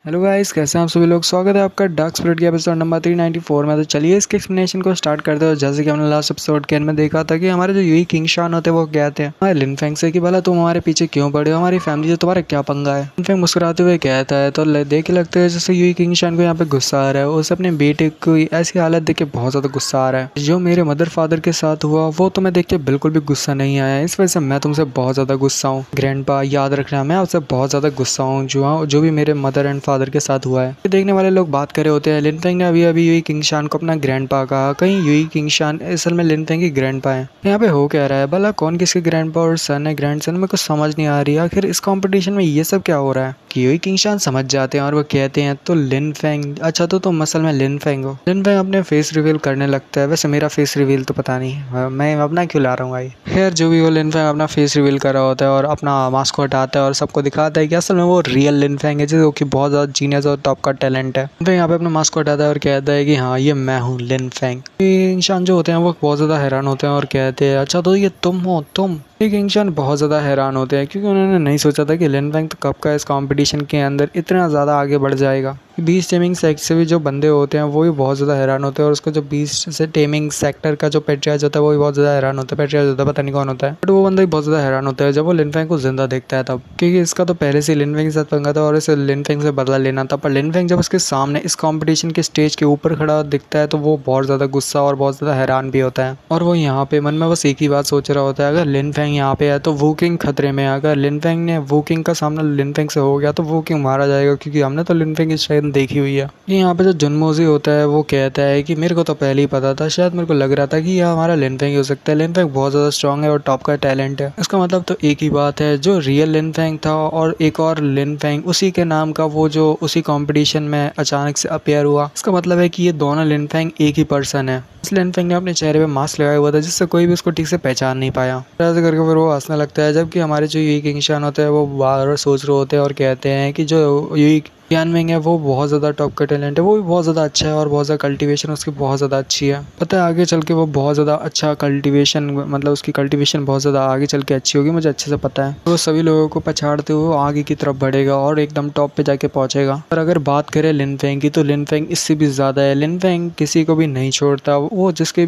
Hello guys, कैसे हैं आप सभी लोग। स्वागत है आपका डार्क स्पिरिट के एपिसोड नंबर 394 में। तो चलिए इसके एक्सप्लेनेशन को स्टार्ट करते हैं। जैसे कि हमने लास्ट एपिसोड के एंड में देखा था कि हमारे जो यूई किंगशान होते हैं वो कहते हैं हमारे लिनफेंग से कि भला तुम हमारे पीछे क्यों पड़े हो, हमारी फैमिली से तुम्हारा क्या पंगा है। लिनफेंग मुस्कुराते हुए कहता है तो देख के लगता है जैसे यूई किंगशान को यहाँ पे गुस्सा आ रहा है। उसे अपने बेटे को ऐसी हालत देख के बहुत ज्यादा गुस्सा आ रहा है। जो मेरे मदर फादर के साथ हुआ वो तुम्हें देख के बिल्कुल भी गुस्सा नहीं आया, इस वजह से मैं तुमसे बहुत ज्यादा गुस्सा हूँ। ग्रैंडपा, याद रखना मैं आपसे बहुत ज्यादा गुस्सा हूँ जो भी मेरे मदर एंड फादर के साथ हुआ है। देखने वाले लोग बात कर रहे होते हैं लिनफेंग ने अभी अभी यूई किंगशान को अपना ग्रैंडपा कहा। कहीं यूई किंगशान असल में लिनफेंग की ग्रैंडपा है। यहाँ पे हो क्या रहा है, भला कौन किसके ग्रैंडपा और सन है, ग्रैंडसन में कुछ समझ नहीं आ रही। आखिर इस कंपटीशन में ये सब क्या हो रहा है कि यूई किंगशान समझ जाते हैं और वो कहते हैं तो लिनफेंग, अच्छा तो तुम असल में लिनफेंग हो। लिनफेंग अपने फेस रिवील करने लगता है। वैसे मेरा फेस रिवील तो पता नहीं मैं अपना क्यों ला रहा हूँ भाई। खैर जो भी हो, लिनफेंग अपना फेस रिवील कर रहा होता है और अपना मास्क को हटाता है और सबको दिखाता है कि असल में वो रियल लिनफेंग है, जो कि बहुत ज्यादा जीनियस और टॉप का टैलेंट है। तो यहाँ पे अपना मास्क को हटाता है और कहता है कि हाँ ये मैं हूँ लिनफेंग। इंसान जो होते हैं वो बहुत ज्यादा हैरान होते हैं और कहते हैं अच्छा तो ये तुम हो तुम। एक इंसान बहुत ज़्यादा हैरान होते हैं क्योंकि उन्होंने नहीं सोचा था कि लिनफेंग तो कब का इस कंपटीशन के अंदर इतना ज़्यादा आगे बढ़ जाएगा। बीस्ट टेमिंग सेक्टर से भी जो बंदे होते हैं वो भी बहुत ज़्यादा हैरान होते हैं और उसको जो बीस्ट से टेमिंग सेक्टर का जो पेट्रियाज होता है वो भी बहुत ज़्यादा हैरान होता है। पेट्रियाज होता है, पता नहीं कौन होता है, बट वो बंदा भी बहुत ज़्यादा हैरान होता है जब वो लिनफेंग को जिंदा देखता है तब, क्योंकि इसका तो पहले से लिनफेंग के साथ पंगा था और इसे लिनफेंग से बदला लेना था। पर लिनफेंग जब उसके सामने इस कॉम्पिटिशन के स्टेज के ऊपर खड़ा दिखता है तो वो बहुत ज़्यादा गुस्सा और बहुत ज़्यादा हैरान भी होता है। और वो यहाँ पे मन में बस एक ही बात सोच रहा होता है, अगर लिनफेंग यहाँ पे है तो वूकिंग खतरे में है। अगर लिनफेंग ने वूकिंग का सामना लिनफेंग से हो गया तो वूकिंग मारा जाएगा, क्योंकि हमने तो लिनफेंग की शायद देखी हुई है। यहाँ पे जो जुनमोजी होता है वो कहता है कि मेरे को तो पहले ही पता था, शायद मेरे को लग रहा था कि यह हमारा लिनफेंग ही हो सकता है। लिनफेंग बहुत ज़्यादा स्ट्रांग है और टॉप का टैलेंट है। इसका मतलब तो एक ही बात है, जो रियल लिनफेंग था और एक और लिनफेंग उसी के नाम का वो जो उसी कंपटीशन में अचानक से अपीयर हुआ, इसका मतलब है कि ये दोनों लिनफेंग एक ही पर्सन है। इस लिनफेंग ने अपने चेहरे पे मास्क लगाया हुआ था जिससे कोई भी उसको ठीक से पहचान नहीं पाया। ऐसे करके फिर वो हंसने लगता है, जबकि हमारे जो यूई किंगशान होते हैं वो बार बार सोच रहे होते हैं और कहते हैं कि जो यूई यानमिंग है वो बहुत ज़्यादा टॉप का टैलेंट है, वो भी बहुत ज़्यादा अच्छा है और बहुत ज़्यादा कल्टीवेशन उसकी बहुत ज़्यादा अच्छी है। पता है आगे चल के वो बहुत ज़्यादा अच्छा कल्टीवेशन, मतलब उसकी कल्टीवेशन बहुत ज़्यादा आगे चल के अच्छी होगी, मुझे अच्छे से पता है। वो सभी लोगों को पछाड़ते हुए आगे की तरफ बढ़ेगा और एकदम टॉप पे जाके पहुंचेगा। और अगर बात करें लिनफेंग की तो लिनफेंग इससे भी ज़्यादा है। लिनफेंग किसी को भी नहीं छोड़ता, वो जिसके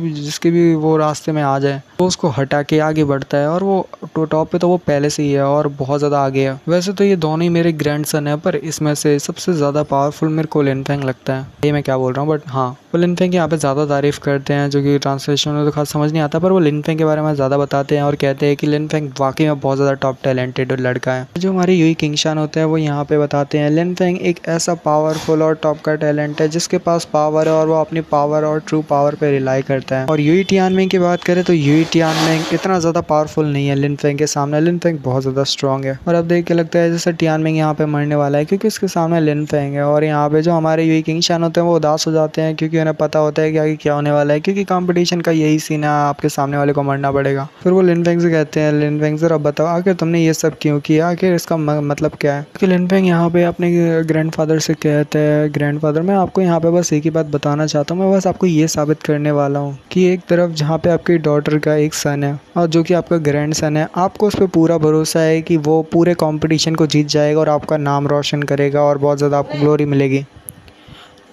भी वो रास्ते में आ जाए वो उसको हटा के आगे बढ़ता है और वो टॉप पे तो वो पहले से ही है और बहुत ज़्यादा आगे है। वैसे तो ये दोनों ही मेरे ग्रैंडसन है, पर इसमें से सबसे ज़्यादा पावरफुल मेरे को लिनफेंग लगता है। ये मैं क्या बोल रहा हूँ, बट हाँ वो लिनफेंग यहाँ पे ज़्यादा तारीफ करते हैं, जो कि ट्रांसलेशन में तो खास समझ नहीं आता, पर वो लिनफेंग के बारे में ज़्यादा बताते हैं और कहते हैं कि लिनफेंग वाकई में बहुत ज़्यादा टॉप टैलेंटेड लड़का है। जो हमारे यूई किंगशान होते हैं वो यहाँ पे बताते हैं लिनफेंग एक ऐसा पावरफुल और टॉप का टैलेंट है जिसके पास पावर है और वो अपनी पावर और ट्रू पावर पे रिलाई करता है। और यूई टियानमिंग की बात करें तो यूई टियानमिंग इतना ज़्यादा पावरफुल नहीं है लिनफेंग के सामने। लिनफेंग बहुत ज़्यादा स्ट्रॉन्ग है और अब देख के लगता है जैसे टियानमिंग यहाँ पे मरने वाला है, क्योंकि इसके सामने लिनफेंग है। और यहाँ पे जो हमारे यूई किंगशान होते हैं वो उदास हो जाते हैं, क्योंकि उन्हें पता होता है कि आगे क्या होने वाला है, क्योंकि कंपटीशन का यही सीन है, आपके सामने वाले को मरना पड़ेगा। फिर वो लिनफेंग से कहते हैं लिनफेंग सर अब बताओ आखिर तुमने ये सब क्यों किया, आखिर इसका मतलब क्या है। क्योंकि लिनफेंग यहाँ पे अपने ग्रैंडफादर से कहते हैं ग्रैंडफादर मैं आपको यहाँ पे बस एक ही बात बताना चाहता हूँ, मैं बस आपको ये साबित करने वाला हूँ कि एक तरफ जहाँ पे आपकी डॉटर का एक सन है और जो कि आपका ग्रैंड सन है, आपको उस पर पूरा भरोसा है कि वो पूरे कंपटीशन को जीत जाएगा और आपका नाम रोशन करेगा और बहुत ज़्यादा आपको ग्लोरी मिलेगी।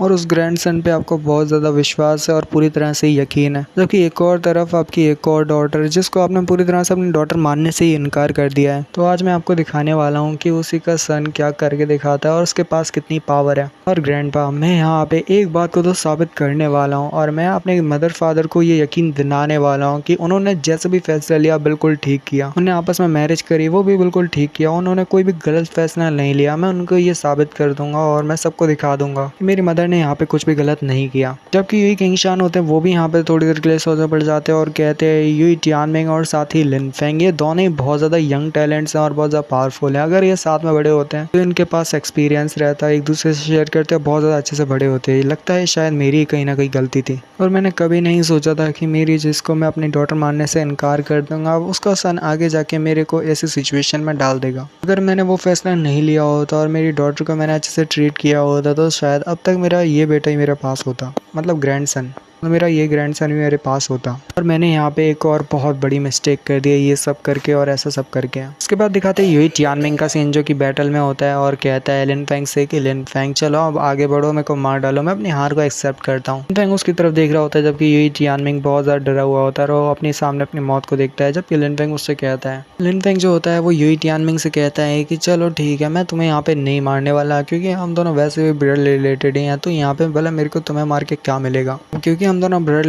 और उस ग्रैंडसन पे आपको बहुत ज़्यादा विश्वास है और पूरी तरह से यकीन है। जबकि एक और तरफ आपकी एक और डॉटर, जिसको आपने पूरी तरह से अपनी डॉटर मानने से ही इनकार कर दिया है। तो आज मैं आपको दिखाने वाला हूँ कि उसी का सन क्या करके दिखाता है और उसके पास कितनी पावर है। और ग्रैंडपा, मैं यहाँ पे एक बात को तो साबित करने वाला हूँ और मैं अपने मदर फादर को ये यकीन दिलाने वाला हूँ कि उन्होंने जैसे भी फैसला लिया बिल्कुल ठीक किया। उन्होंने आपस में मैरिज करी वो भी बिल्कुल ठीक किया, उन्होंने कोई भी गलत फैसला नहीं लिया। मैं उनको ये साबित कर दूंगा और मैं सबको दिखा दूंगा कि मेरी मदर ने यहाँ पे कुछ भी गलत नहीं किया। जबकि यूई किंगशान होते हैं वो भी यहाँ पे थोड़ी देर के लिए सोचने पड़ जाते हैं और कहते हैं यूई टियानमिंग और साथ ही लिनफेंग ये दोनों ही बहुत ज़्यादा यंग टैलेंट्स हैं और बहुत ज़्यादा पावरफुल हैं। अगर ये साथ में बड़े होते हैं तो इनके पास एक्सपीरियंस रहता है, एक दूसरे से शेयर करते हैं, बहुत ज़्यादा अच्छे से बड़े होते हैं। लगता है शायद मेरी कहीं ना कहीं गलती थी और मैंने कभी नहीं सोचा था कि मेरी जिसको मैं अपनी डॉटर मानने से इनकार कर दूंगा उसका सन आगे जाके मेरे को ऐसी सिचुएशन में डाल देगा। अगर मैंने वो फैसला नहीं लिया होता और मेरी डॉटर को मैंने अच्छे से ट्रीट किया होता तो शायद अब तक मेरा ये बेटा ही मेरे पास होता, मतलब ग्रैंडसन। तो मेरा ये ग्रैंडसन भी मेरे पास होता। और मैंने यहाँ पे एक और बहुत बड़ी मिस्टेक कर दी है ये सब करके और ऐसा सब करके। उसके बाद दिखाते हैं यूई टियानमिंग का सीन जो कि बैटल में होता है और कहता है लिन फेंग से कि लिन फेंग चलो अब आगे बढ़ो, मेरे को मार डालो, मैं अपनी हार को एक्सेप्ट करता हूँ। लिन फेंग उसकी तरफ देख रहा होता है जबकि यूई टियानमिंग बहुत ज़्यादा डरा हुआ होता है और वो अपने सामने अपनी मौत को देखता है। जबकि लिन फेंग उससे कहता है, लिन फेंग जो होता है वो यूई टियानमिंग से कहता है कि चलो ठीक है, मैं तुम्हें यहाँ पे नहीं मारने वाला क्योंकि हम दोनों वैसे भी ब्लड रिलेटेड हैं, तो यहाँ पे भला मेरे को तुम्हें मार के क्या मिलेगा, क्योंकि हम दोनों ब्लड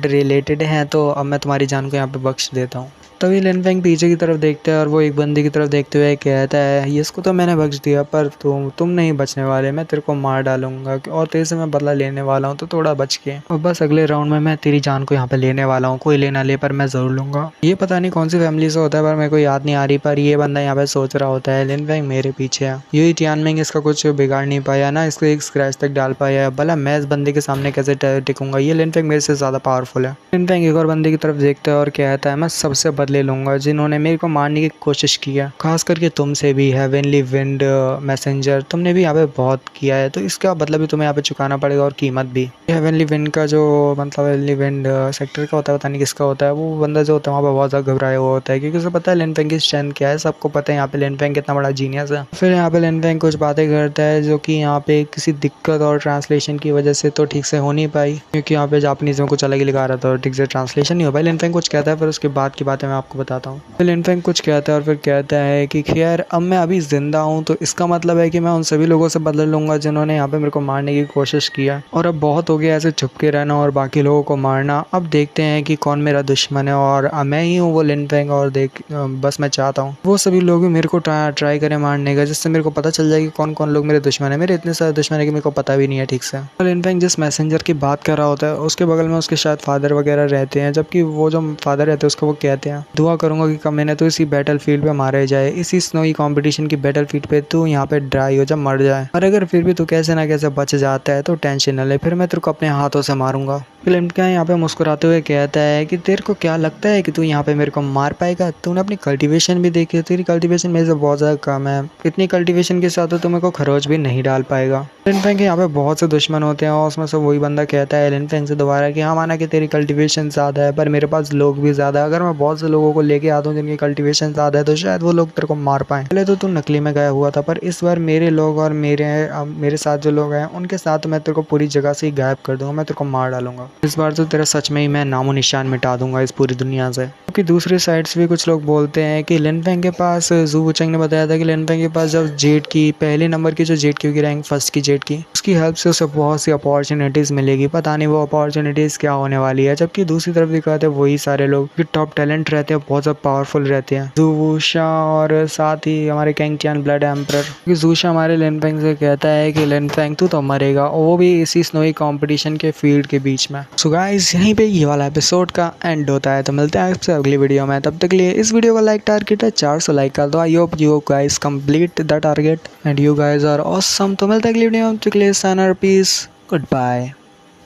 रिलेटेड हैं, तो अब मैं तुम्हारी जान को यहाँ पे बख्श देता हूँ। तभी लिन फेंग पीछे की तरफ देखता है और वो एक बंदे की तरफ देखते हुए कहता है इसको तो मैंने बख्श दिया पर तुम नहीं बचने वाले, मैं तेरे को मार डालूंगा और तेरे से मैं बदला लेने वाला हूँ, तो थोड़ा बच के। और बस अगले राउंड में मैं तेरी जान को यहाँ पे लेने वाला हूँ, कोई लेना ले पर मैं जरूर लूंगा। ये पता नहीं कौन सी फैमिली से होता है पर मेरे को याद नहीं आ रही, पर ये बंदा यहाँ पे सोच रहा होता है लिन फेंग मेरे पीछे है, यूई टियानमिंग इसका कुछ बिगाड़ नहीं पाया ना, इसको एक स्क्रैच तक डाल पाया, भला मैं इस बंदे के सामने कैसे टिकूंगा, ये लिन फेंग मेरे से ज्यादा पावरफुल है। लिन फेंग एक और बंदे की तरफ देखता है और कहता है मैं सबसे बदले लूंगा जिन्होंने मेरे को मारने की कोशिश की है, खास करके तुमसे भी, हेवनली विंड मैसेंजर, तुमने भी यहाँ पे बहुत किया है, तो इसका मतलब भी तुम्हें यहाँ पे चुकाना पड़ेगा और कीमत भी। हेवनली विंड का जो मतलब हेवनली विंड सेक्टर का होता है, पता नहीं किसका होता है, वो बंदा जो होता है वहाँ पे बहुत ज़्यादा घबराया हुआ होता है क्योंकि उसे पता है लिन फेंग की स्ट्रेंथ क्या है, सबको पता है यहाँ पे लिन फेंग कितना बड़ा जीनियस है। फिर यहाँ पे लिन फेंग कुछ बातें करता है जो कि यहाँ पे किसी दिक्कत और ट्रांसलेशन की वजह से तो ठीक से हो नहीं पाई, क्योंकि यहाँ पे जापानीज में कुछ अलग ही लिखा रहा था और ठीक से ट्रांसलेशन नहीं हो पाई। लिन फेंग कुछ कहता है फिर उसके बाद की बातें मैं आपको बताता हूँ। फिर लिन फेंग कुछ कहता है और फिर कहता है कि खैर अब मैं अभी जिंदा हूँ तो इसका मतलब है कि मैं उन सभी लोगों से बदल लूंगा जिन्होंने यहाँ पे मेरे को मारने की कोशिश किया, और अब बहुत हो गया ऐसे छुप के रहना और बाकी लोगों को मारना, अब देखते हैं कि कौन मेरा दुश्मन है और मैं ही हूँ वो लिन फेंग, और बस मैं चाहता हूँ वो सभी लोग भी मेरे को ट्राई करें मारने का, जिससे मेरे को पता चल जाए कि कौन कौन लोग मेरे दुश्मन है। मेरे इतने सारे दुश्मन है कि मेरे को पता भी नहीं है ठीक से। लिन फेंग जिस मैसेंजर की बात कर रहा होता है उसके बगल में उसके शायद फादर वगैरह रहते हैं, जबकि वो जो फादर रहते हैं उसको वो कहते हैं दुआ करूंगा कि कम मैंने तो इसी बैटल फील्ड पे मारे जाए, इसी स्नोई कंपटीशन की बैटल फील्ड पे तू यहाँ पे ड्राई हो जा, मर जाए, और अगर फिर भी तू कैसे ना कैसे बच जाता है तो टेंशन न ले, फिर मैं तेरे को अपने हाथों से मारूंगा। लिन फेंग यहाँ पे मुस्कुराते हुए कहता है कि तेरे को क्या लगता है कि तू यहाँ पे मेरे को मार पाएगा, तूने अपनी कल्टीवेशन भी देखी है, तेरी कल्टीवेशन मेरे से बहुत ज़्यादा कम है, इतनी कल्टीवेशन के साथ तो तू मेरे को खरोच भी नहीं डाल पाएगा। लिन फेंग के यहाँ पे बहुत से दुश्मन होते हैं और उसमें से वही बंदा कहता है लिन फेंग से दोबारा कि हाँ माना कि तेरी कल्टीवेशन ज़्यादा है पर मेरे पास लोग भी ज़्यादा है, अगर मैं बहुत से लोगों को लेके आता हूँ जिनकी कल्टीवेशन ज़्यादा है तो शायद वो लोग तेरे को मार पाएं। पहले तो तू नकली में गया हुआ था पर इस बार मेरे लोग और मेरे साथ जो लोग हैं उनके साथ मैं तेरे को पूरी जगह से ही गायब कर दूंगा, मैं तेरे को मार डालूंगा, इस बार तो तेरा सच में ही मैं नामो निशान मिटा दूंगा इस पूरी दुनिया से। क्योंकि दूसरी साइड से भी कुछ लोग बोलते हैं कि लिन फेंग के पास, जू वुचेंग ने बताया था कि लिन फेंग के पास जब जेट की पहले नंबर की जो जेट की होगी रैंक फर्स्ट की जेट की, उसकी हेल्प से उसे बहुत सी अपॉर्चुनिटीज़ मिलेगी, पता नहीं वो अपॉर्चुनिटीज़ क्या होने वाली है। जबकि दूसरी तरफ दिखाते हैं वही सारे लोग जो टॉप टैलेंट रहते हैं, बहुत ज़्यादा पावरफुल रहते हैं, ज़ूशा और साथ ही हमारे कैंग टियान ब्लड एम्परर। क्योंकि ज़ूशा हमारे लिन फेंग से कहता है कि लिन फेंग तू तो मरेगा, और वो भी इसी स्नोई कॉम्पिटिशन के फील्ड के बीच में। सो गाइस यहीं पे ये वाला एपिसोड का एंड होता है, तो मिलते हैं आपसे अगली वीडियो में, तब तक के लिए इस वीडियो का लाइक टारगेट है 400 लाइक कर दो। I hope you guys complete the target and you guys are awesome. तो मिलते हैं अगली वीडियो में, तब तक के लिए साइन और पीस, गुड बाय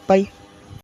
बाय।